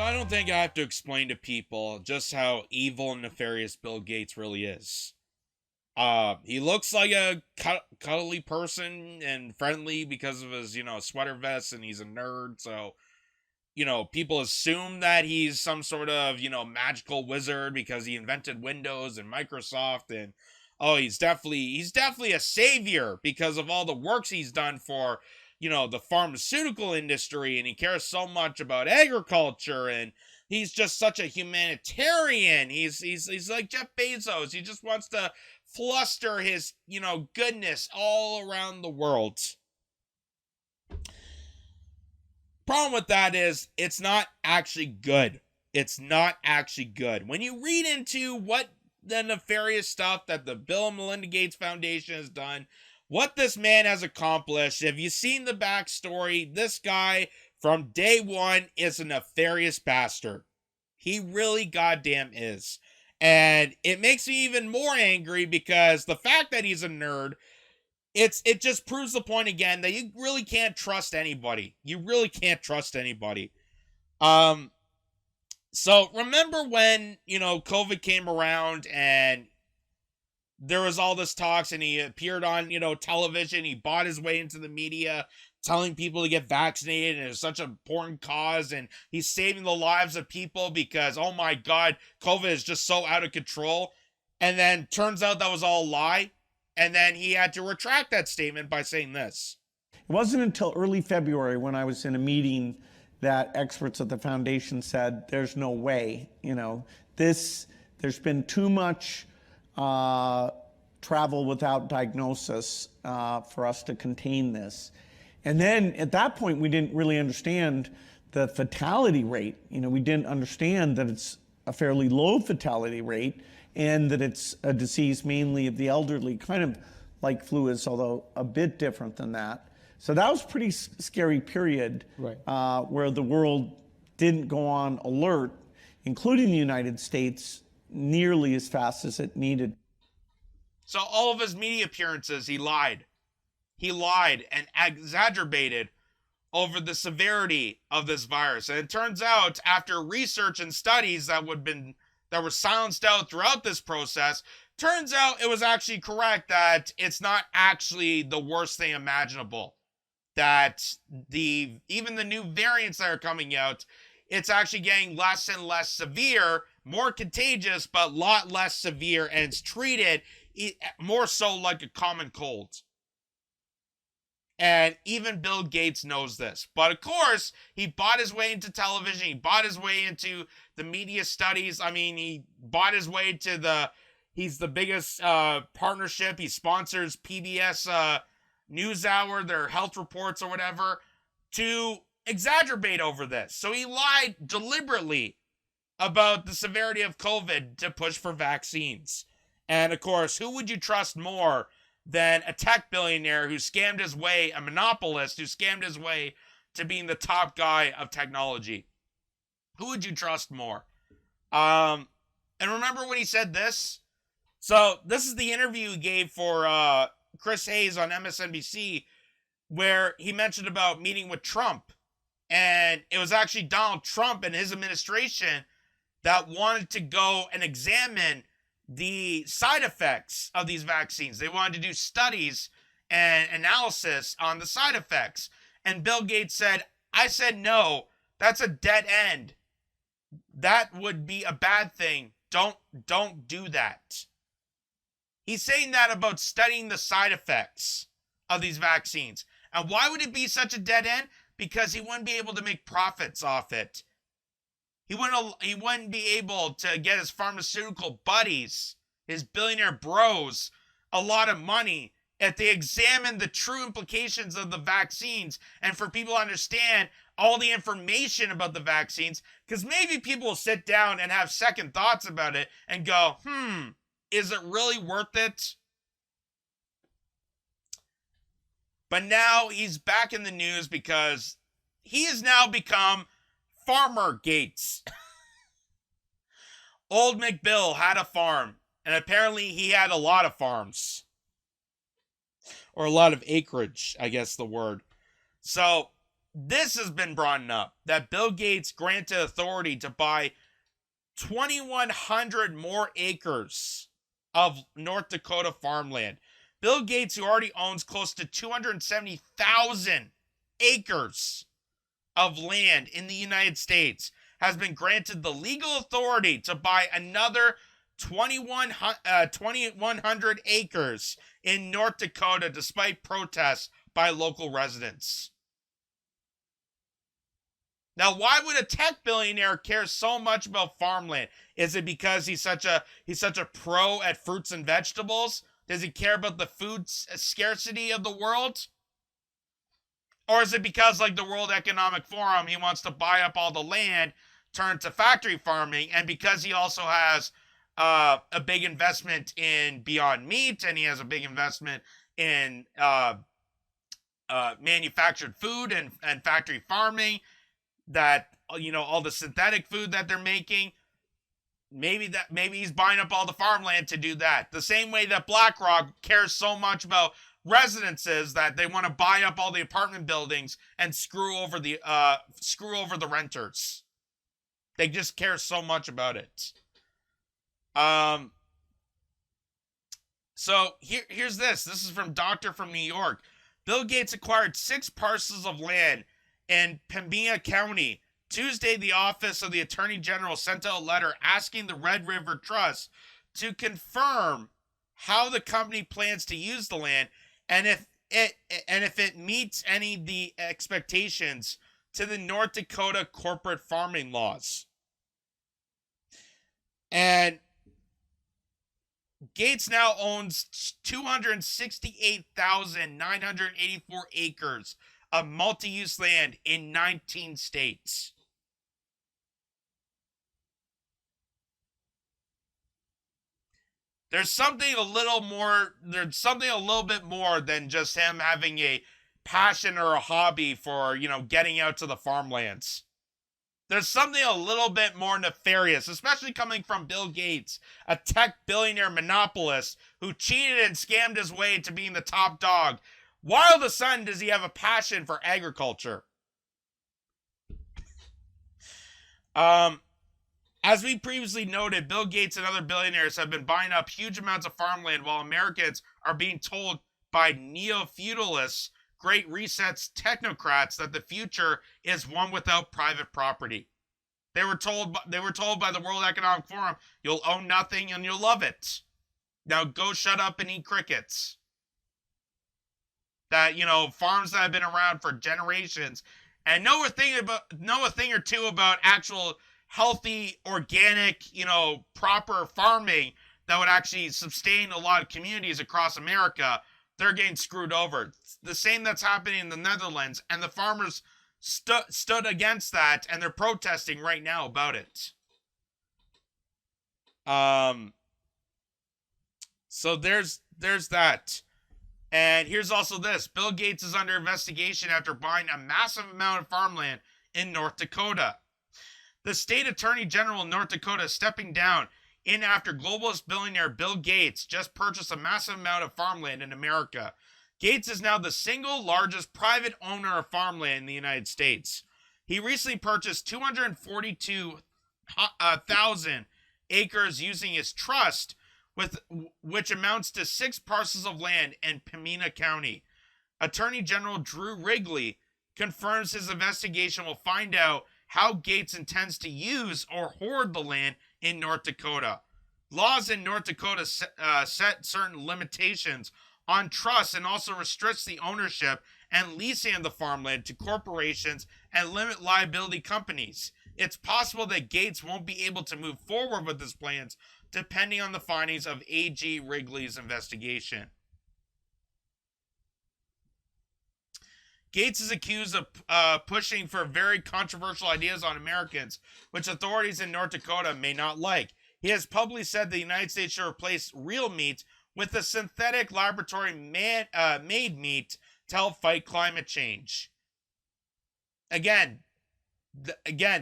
I don't think I have to explain to people just how evil and nefarious Bill Gates really is. He looks like a cuddly person and friendly because of his, sweater vest, and he's a nerd. So, people assume that he's some sort of, magical wizard because he invented Windows and Microsoft. And oh, he's definitely a savior because of all the works he's done for, the pharmaceutical industry, and he cares so much about agriculture, and he's just such a humanitarian. He's like Jeff Bezos. He just wants to fluster his, goodness all around the world. Problem with that is it's not actually good. It's not actually good. When you read into what the nefarious stuff that the Bill and Melinda Gates Foundation has done, what this man has accomplished, if you've seen the backstory, this guy from day one is a nefarious bastard. He really goddamn is. And it makes me even more angry because the fact that he's a nerd, it just proves the point again that you really can't trust anybody. You really can't trust anybody. So remember when, COVID came around and there was all this talks, and he appeared on, television. He bought his way into the media, telling people to get vaccinated, and it's such an important cause, and he's saving the lives of people because, oh my God, COVID is just so out of control. And then turns out that was all a lie. And then he had to retract that statement by saying this. It wasn't until early February when I was in a meeting that experts at the foundation said, there's no way, there's been too much travel without diagnosis for us to contain this. And then at that point, we didn't really understand the fatality rate. We didn't understand that it's a fairly low fatality rate and that it's a disease mainly of the elderly, kind of like flu is, although a bit different than that. So that was a pretty scary period, right, where the world didn't go on alert, including the United States, nearly as fast as it needed. So all of his media appearances, he lied. He lied and exaggerated over the severity of this virus. And it turns out, after research and studies that were silenced out throughout this process, turns out it was actually correct that it's not actually the worst thing imaginable. That even the new variants that are coming out, it's actually getting less and less severe, more contagious, but a lot less severe, and it's treated more so like a common cold. And even Bill Gates knows this. But of course, he bought his way into television. He bought his way into the media studies. I mean, he bought his way to he's the biggest partnership. He sponsors PBS NewsHour, their health reports or whatever, to exaggerate over this. So he lied deliberately about the severity of COVID to push for vaccines. And of course, who would you trust more than a tech billionaire who scammed his way, a monopolist who scammed his way to being the top guy of technology? Who would you trust more? And remember when he said this? So this is the interview he gave for Chris Hayes on MSNBC, where he mentioned about meeting with Trump. And it was actually Donald Trump and his administration that wanted to go and examine the side effects of these vaccines. They wanted to do studies and analysis on the side effects. And Bill Gates said, I said no, that's a dead end. That would be a bad thing. Don't do that. He's saying that about studying the side effects of these vaccines. And why would it be such a dead end? Because he wouldn't be able to make profits off it. He wouldn't be able to get his pharmaceutical buddies, his billionaire bros, a lot of money if they examine the true implications of the vaccines and for people to understand all the information about the vaccines. Because maybe people will sit down and have second thoughts about it and go, is it really worth it? But now he's back in the news because he has now become Farmer Gates. Old McBill had a farm, and apparently he had a lot of farms. Or a lot of acreage, I guess the word. So, this has been brought up, that Bill Gates granted authority to buy 2,100 more acres of North Dakota farmland. Bill Gates, who already owns close to 270,000 acres of land in the United States, has been granted the legal authority to buy another 2,100 acres in North Dakota despite protests by local residents. Now, why would a tech billionaire care so much about farmland? Is it because he's such a pro at fruits and vegetables? Does he care about the food scarcity of the world? Or is it because, like the World Economic Forum, he wants to buy up all the land, turn to factory farming, and because he also has a big investment in Beyond Meat, and he has a big investment in manufactured food and factory farming, that, you know, all the synthetic food that they're making, maybe he's buying up all the farmland to do that. The same way that BlackRock cares so much about residences that they want to buy up all the apartment buildings and screw over the renters. They just care so much about it. So here's this. This is from Doctor from New York. Bill Gates acquired 6 parcels of land in Pembina County. Tuesday, the Office of the Attorney General sent out a letter asking the Red River Trust to confirm how the company plans to use the land and if it meets any of the expectations to the North Dakota corporate farming laws. And Gates now owns 268,984 acres of multi-use land in 19 states. There's something a little bit more than just him having a passion or a hobby for, you know, getting out to the farmlands. There's something a little bit more nefarious, especially coming from Bill Gates, a tech billionaire monopolist who cheated and scammed his way to being the top dog. Why all of a sudden does he have a passion for agriculture? As we previously noted, Bill Gates and other billionaires have been buying up huge amounts of farmland while Americans are being told by neo-feudalists, Great Reset's technocrats that the future is one without private property. They were told by the World Economic Forum, you'll own nothing and you'll love it. Now go shut up and eat crickets. That, you know, farms that have been around for generations and know a thing or two about actual healthy, organic, you know, proper farming that would actually sustain a lot of communities across America, they're getting screwed over. It's the same that's happening in the Netherlands, and the farmers stood against that, and they're protesting right now about it. So there's that. And here's also this. Bill Gates is under investigation after buying a massive amount of farmland in North Dakota. The state attorney general in North Dakota is stepping down in after globalist billionaire Bill Gates just purchased a massive amount of farmland in America. Gates is now the single largest private owner of farmland in the United States. He recently purchased 242,000 acres using his trust, which amounts to 6 parcels of land in Pembina County. Attorney General Drew Wrigley confirms his investigation will find out how Gates intends to use or hoard the land in North Dakota. Laws in North Dakota set certain limitations on trusts and also restricts the ownership and leasing of the farmland to corporations and limit liability companies. It's possible that Gates won't be able to move forward with his plans depending on the findings of AG Wrigley's investigation. Gates is accused of pushing for very controversial ideas on Americans, which authorities in North Dakota may not like. He has publicly said the United States should replace real meat with a synthetic laboratory-made meat to help fight climate change. Again,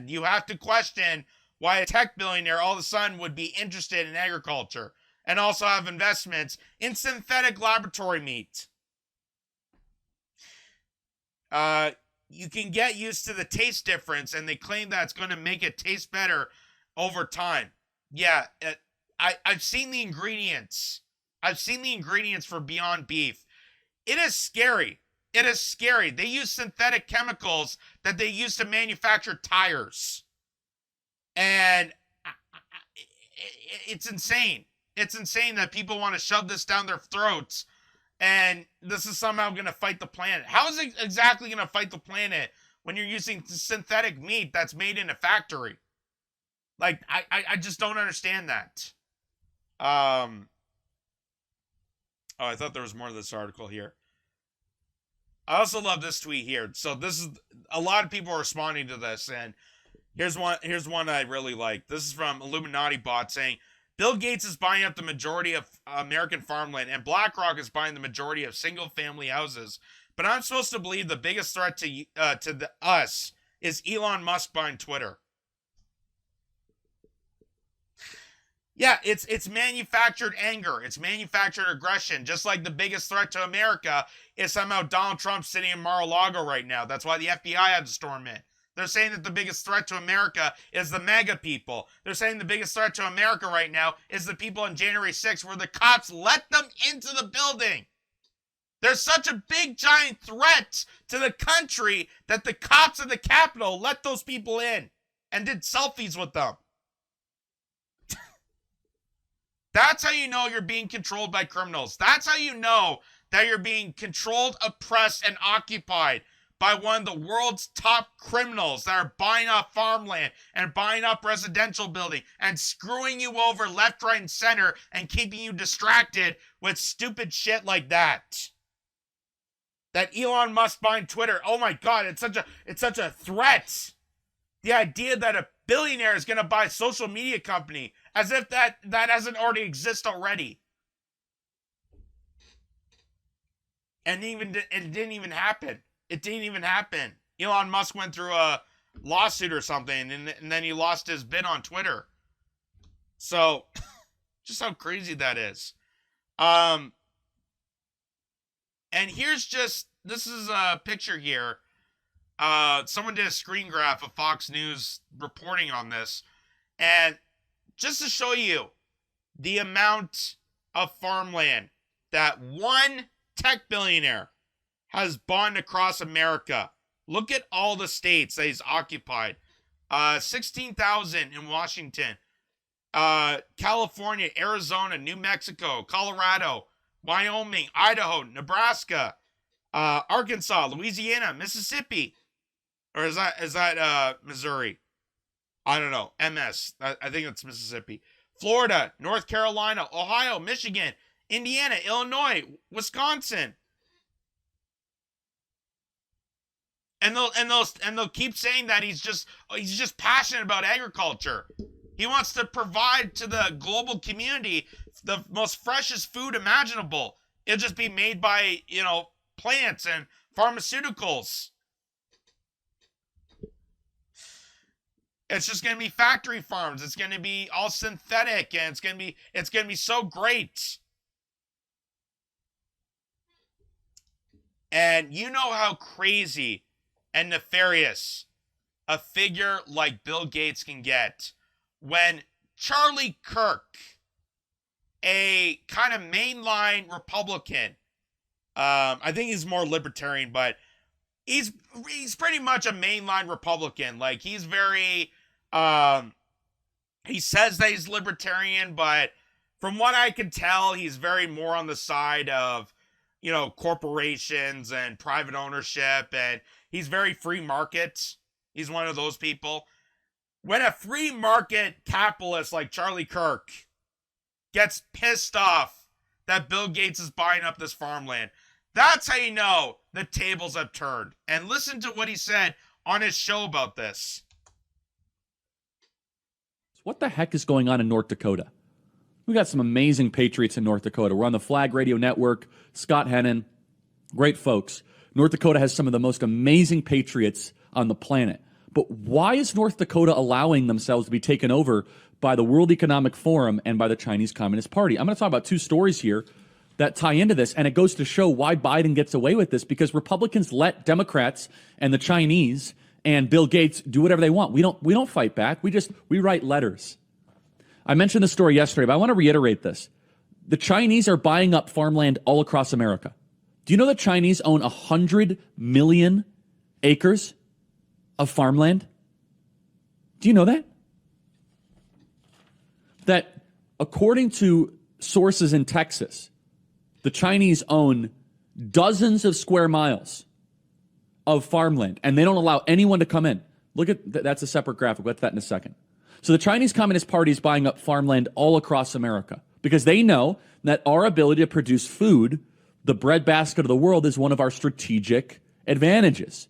you have to question why a tech billionaire all of a sudden would be interested in agriculture and also have investments in synthetic laboratory meat. you can get used to the taste difference, and they claim that it's going to make it taste better over time. Yeah, I've seen the ingredients. I've seen the ingredients for Beyond Beef. It is scary. It is scary. They use synthetic chemicals that they use to manufacture tires. And it's insane. It's insane that people want to shove this down their throats, and this is somehow going to fight the planet. How is it exactly going to fight the planet when you're using synthetic meat that's made in a factory? Like, I just don't understand that. Oh, I thought there was more to this article here. I also love this tweet here. So this is, a lot of people are responding to this, and here's one I really like. This is from Illuminati Bot saying, Bill Gates is buying up the majority of American farmland, and BlackRock is buying the majority of single-family houses. But I'm supposed to believe the biggest threat to us is Elon Musk buying Twitter. Yeah, it's manufactured anger. It's manufactured aggression. Just like the biggest threat to America is somehow Donald Trump sitting in Mar-a-Lago right now. That's why the FBI had to storm in. They're saying that the biggest threat to America is the MAGA people. They're saying the biggest threat to America right now is the people on January 6th where the cops let them into the building. There's such a big, giant threat to the country that the cops at the Capitol let those people in and did selfies with them. That's how you know you're being controlled by criminals. That's how you know that you're being controlled, oppressed, and occupied by one of the world's top criminals that are buying up farmland and buying up residential building and screwing you over left, right, and center and keeping you distracted with stupid shit like that. That Elon Musk buying Twitter, oh my God, it's such a threat. The idea that a billionaire is going to buy a social media company, as if that doesn't already exist already. And it didn't even happen. It didn't even happen. Elon Musk went through a lawsuit or something, and then he lost his bid on Twitter. So, just how crazy that is. And this is a picture here. Someone did a screen graph of Fox News reporting on this. And just to show you the amount of farmland that one tech billionaire has bought across America. Look at all the states that he's occupied. 16,000 in Washington, California, Arizona, New Mexico, Colorado, Wyoming, Idaho, Nebraska, Arkansas, Louisiana, Mississippi. Or is that Missouri? I don't know. MS. I think it's Mississippi. Florida, North Carolina, Ohio, Michigan, Indiana, Illinois, Wisconsin. And they'll keep saying that he's just passionate about agriculture. He wants to provide to the global community the most freshest food imaginable. It'll just be made by, plants and pharmaceuticals. It's just going to be factory farms. It's going to be all synthetic, and it's going to be so great. And you know how crazy and nefarious a figure like Bill Gates can get when Charlie Kirk, a kind of mainline Republican, I think he's more libertarian, but he's pretty much a mainline Republican. Like, he's very, he says that he's libertarian, but from what I can tell, he's very more on the side of, corporations and private ownership, and he's very free market. He's one of those people. When a free market capitalist like Charlie Kirk gets pissed off that Bill Gates is buying up this farmland, that's how you know the tables have turned. And listen to what he said on his show about this. What the heck is going on in North Dakota? We got some amazing patriots in North Dakota. We're on the Flag Radio Network. Scott Hennon, great folks. North Dakota has some of the most amazing patriots on the planet. But why is North Dakota allowing themselves to be taken over by the World Economic Forum and by the Chinese Communist Party? I'm going to talk about two stories here. that tie into this. And it goes to show why Biden gets away with this, because Republicans let Democrats and the Chinese and Bill Gates do whatever they want. We don't fight back. We write letters. I mentioned this story yesterday, but I want to reiterate this. The Chinese are buying up farmland all across America. Do you know the Chinese own 100 million acres of farmland? Do you know that? That according to sources in Texas, the Chinese own dozens of square miles of farmland, and they don't allow anyone to come in. Look at that's a separate graphic. We'll get to that in a second. So the Chinese Communist Party is buying up farmland all across America because they know that our ability to produce food, the breadbasket of the world, is one of our strategic advantages.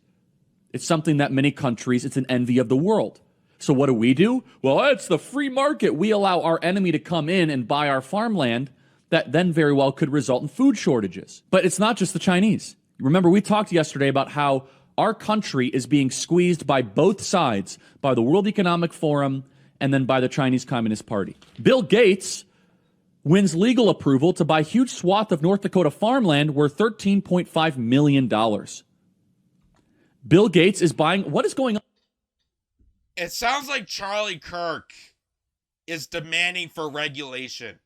It's something that many countries, it's an envy of the world. So what do? Well, it's the free market. We allow our enemy to come in and buy our farmland that then very well could result in food shortages. But it's not just the Chinese. Remember, we talked yesterday about how our country is being squeezed by both sides, by the World Economic Forum and then by the Chinese Communist Party. Bill Gates wins legal approval to buy huge swath of North Dakota farmland worth $13.5 million. Bill Gates is buying, what is going on? It sounds like Charlie Kirk is demanding for regulation.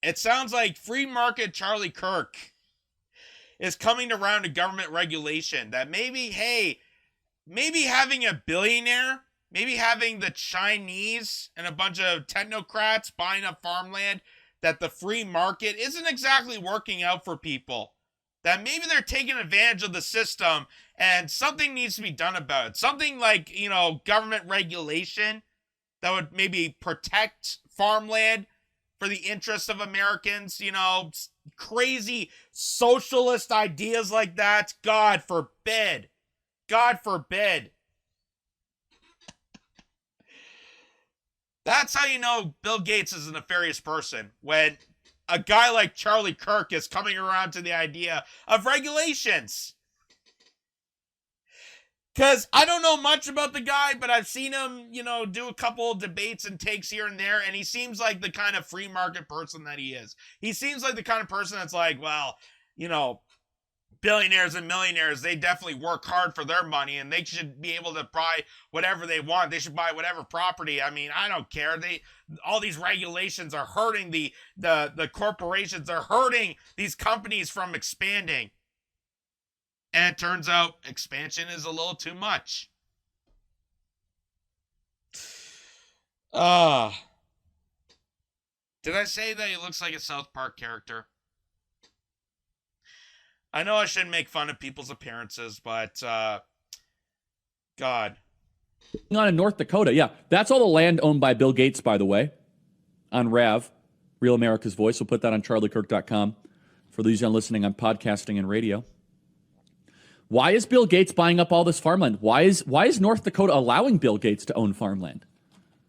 It sounds like free market Charlie Kirk is coming around to government regulation. That maybe having a billionaire, maybe having the Chinese and a bunch of technocrats buying up farmland, that the free market isn't exactly working out for people. That maybe they're taking advantage of the system and something needs to be done about it. Something like, government regulation that would maybe protect farmland for the interests of Americans, crazy socialist ideas like that. God forbid. God forbid. That's how you know Bill Gates is a nefarious person, when a guy like Charlie Kirk is coming around to the idea of regulations. Because I don't know much about the guy, but I've seen him, do a couple of debates and takes here and there, and he seems like the kind of free market person that he is. He seems like the kind of person that's like, well, billionaires and millionaires, they definitely work hard for their money, and they should be able to buy whatever they want. They should buy whatever property. I mean, I don't care. All these regulations are hurting the corporations. They're hurting these companies from expanding. And it turns out expansion is a little too much. Did I say that he looks like a South Park character? I know I shouldn't make fun of people's appearances, but God. On in North Dakota, yeah. That's all the land owned by Bill Gates, by the way, on RAV, Real America's Voice. We'll put that on charliekirk.com for those listening on podcasting and radio. Why is Bill Gates buying up all this farmland? Why is North Dakota allowing Bill Gates to own farmland?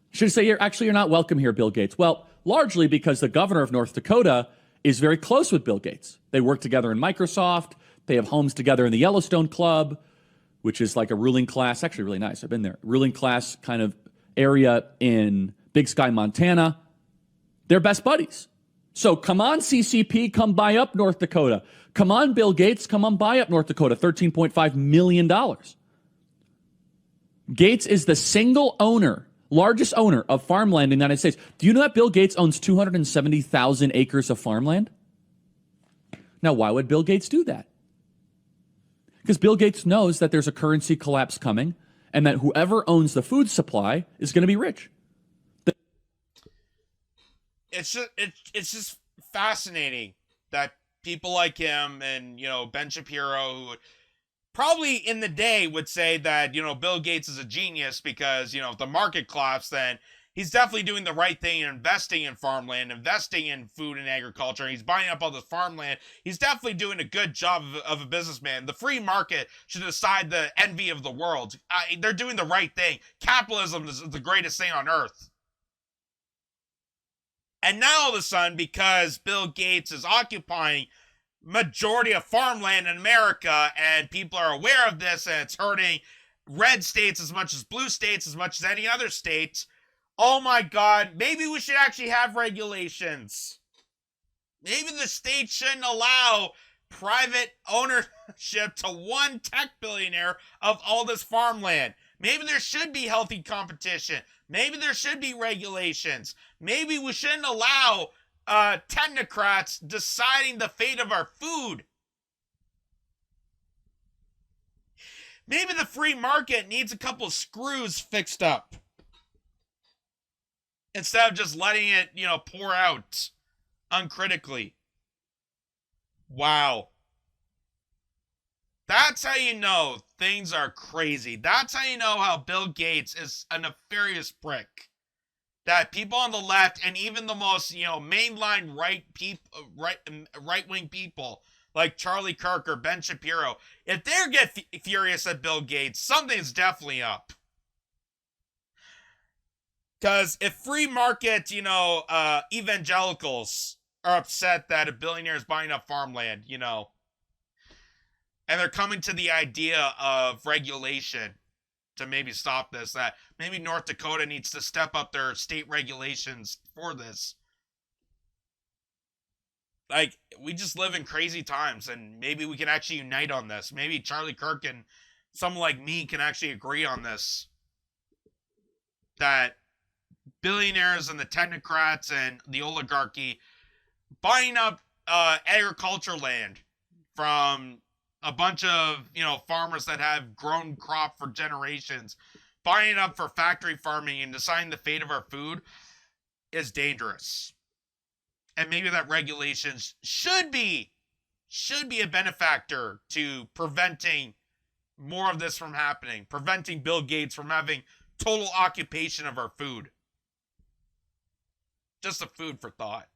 Should say, you're not welcome here, Bill Gates. Well, largely because the governor of North Dakota is very close with Bill Gates. They work together in Microsoft. They have homes together in the Yellowstone Club, which is like a ruling class, actually really nice. I've been there. Ruling class kind of area in Big Sky, Montana. They're best buddies. So come on, CCP, come buy up North Dakota. Come on, Bill Gates, come on, buy up North Dakota, $13.5 million. Gates is the single largest owner of farmland in the United States. Do you know that Bill Gates owns 270,000 acres of farmland? Now, why would Bill Gates do that? Because Bill Gates knows that there's a currency collapse coming and that whoever owns the food supply is going to be rich. It's just fascinating that people like him and, Ben Shapiro, who probably in the day would say that, Bill Gates is a genius because, if the market collapses, then he's definitely doing the right thing and investing in farmland, investing in food and agriculture. He's buying up all this farmland. He's definitely doing a good job of a businessman. The free market should decide the envy of the world. They're doing the right thing. Capitalism is the greatest thing on earth. And now all of a sudden, because Bill Gates is occupying majority of farmland in America and people are aware of this and it's hurting red states as much as blue states, as much as any other state, oh my God, maybe we should actually have regulations. Maybe the state shouldn't allow private ownership to one tech billionaire of all this farmland. Maybe there should be healthy competition. Maybe there should be regulations. Maybe we shouldn't allow technocrats deciding the fate of our food. Maybe the free market needs a couple screws fixed up instead of just letting it, pour out uncritically. Wow. That's how you know things are crazy. That's how you know how Bill Gates is a nefarious prick. That people on the left and even the most, mainline right-wing people like Charlie Kirk or Ben Shapiro, if they get furious at Bill Gates, something's definitely up. Because if free market, evangelicals are upset that a billionaire is buying up farmland, and they're coming to the idea of regulation to maybe stop this, that maybe North Dakota needs to step up their state regulations for this. Like, we just live in crazy times, and maybe we can actually unite on this. Maybe Charlie Kirk and someone like me can actually agree on this. That billionaires and the technocrats and the oligarchy buying up agriculture land from a bunch of, farmers that have grown crop for generations, buying it up for factory farming and deciding the fate of our food is dangerous. And maybe that regulations should be a benefactor to preventing more of this from happening, preventing Bill Gates from having total occupation of our food. Just a food for thought.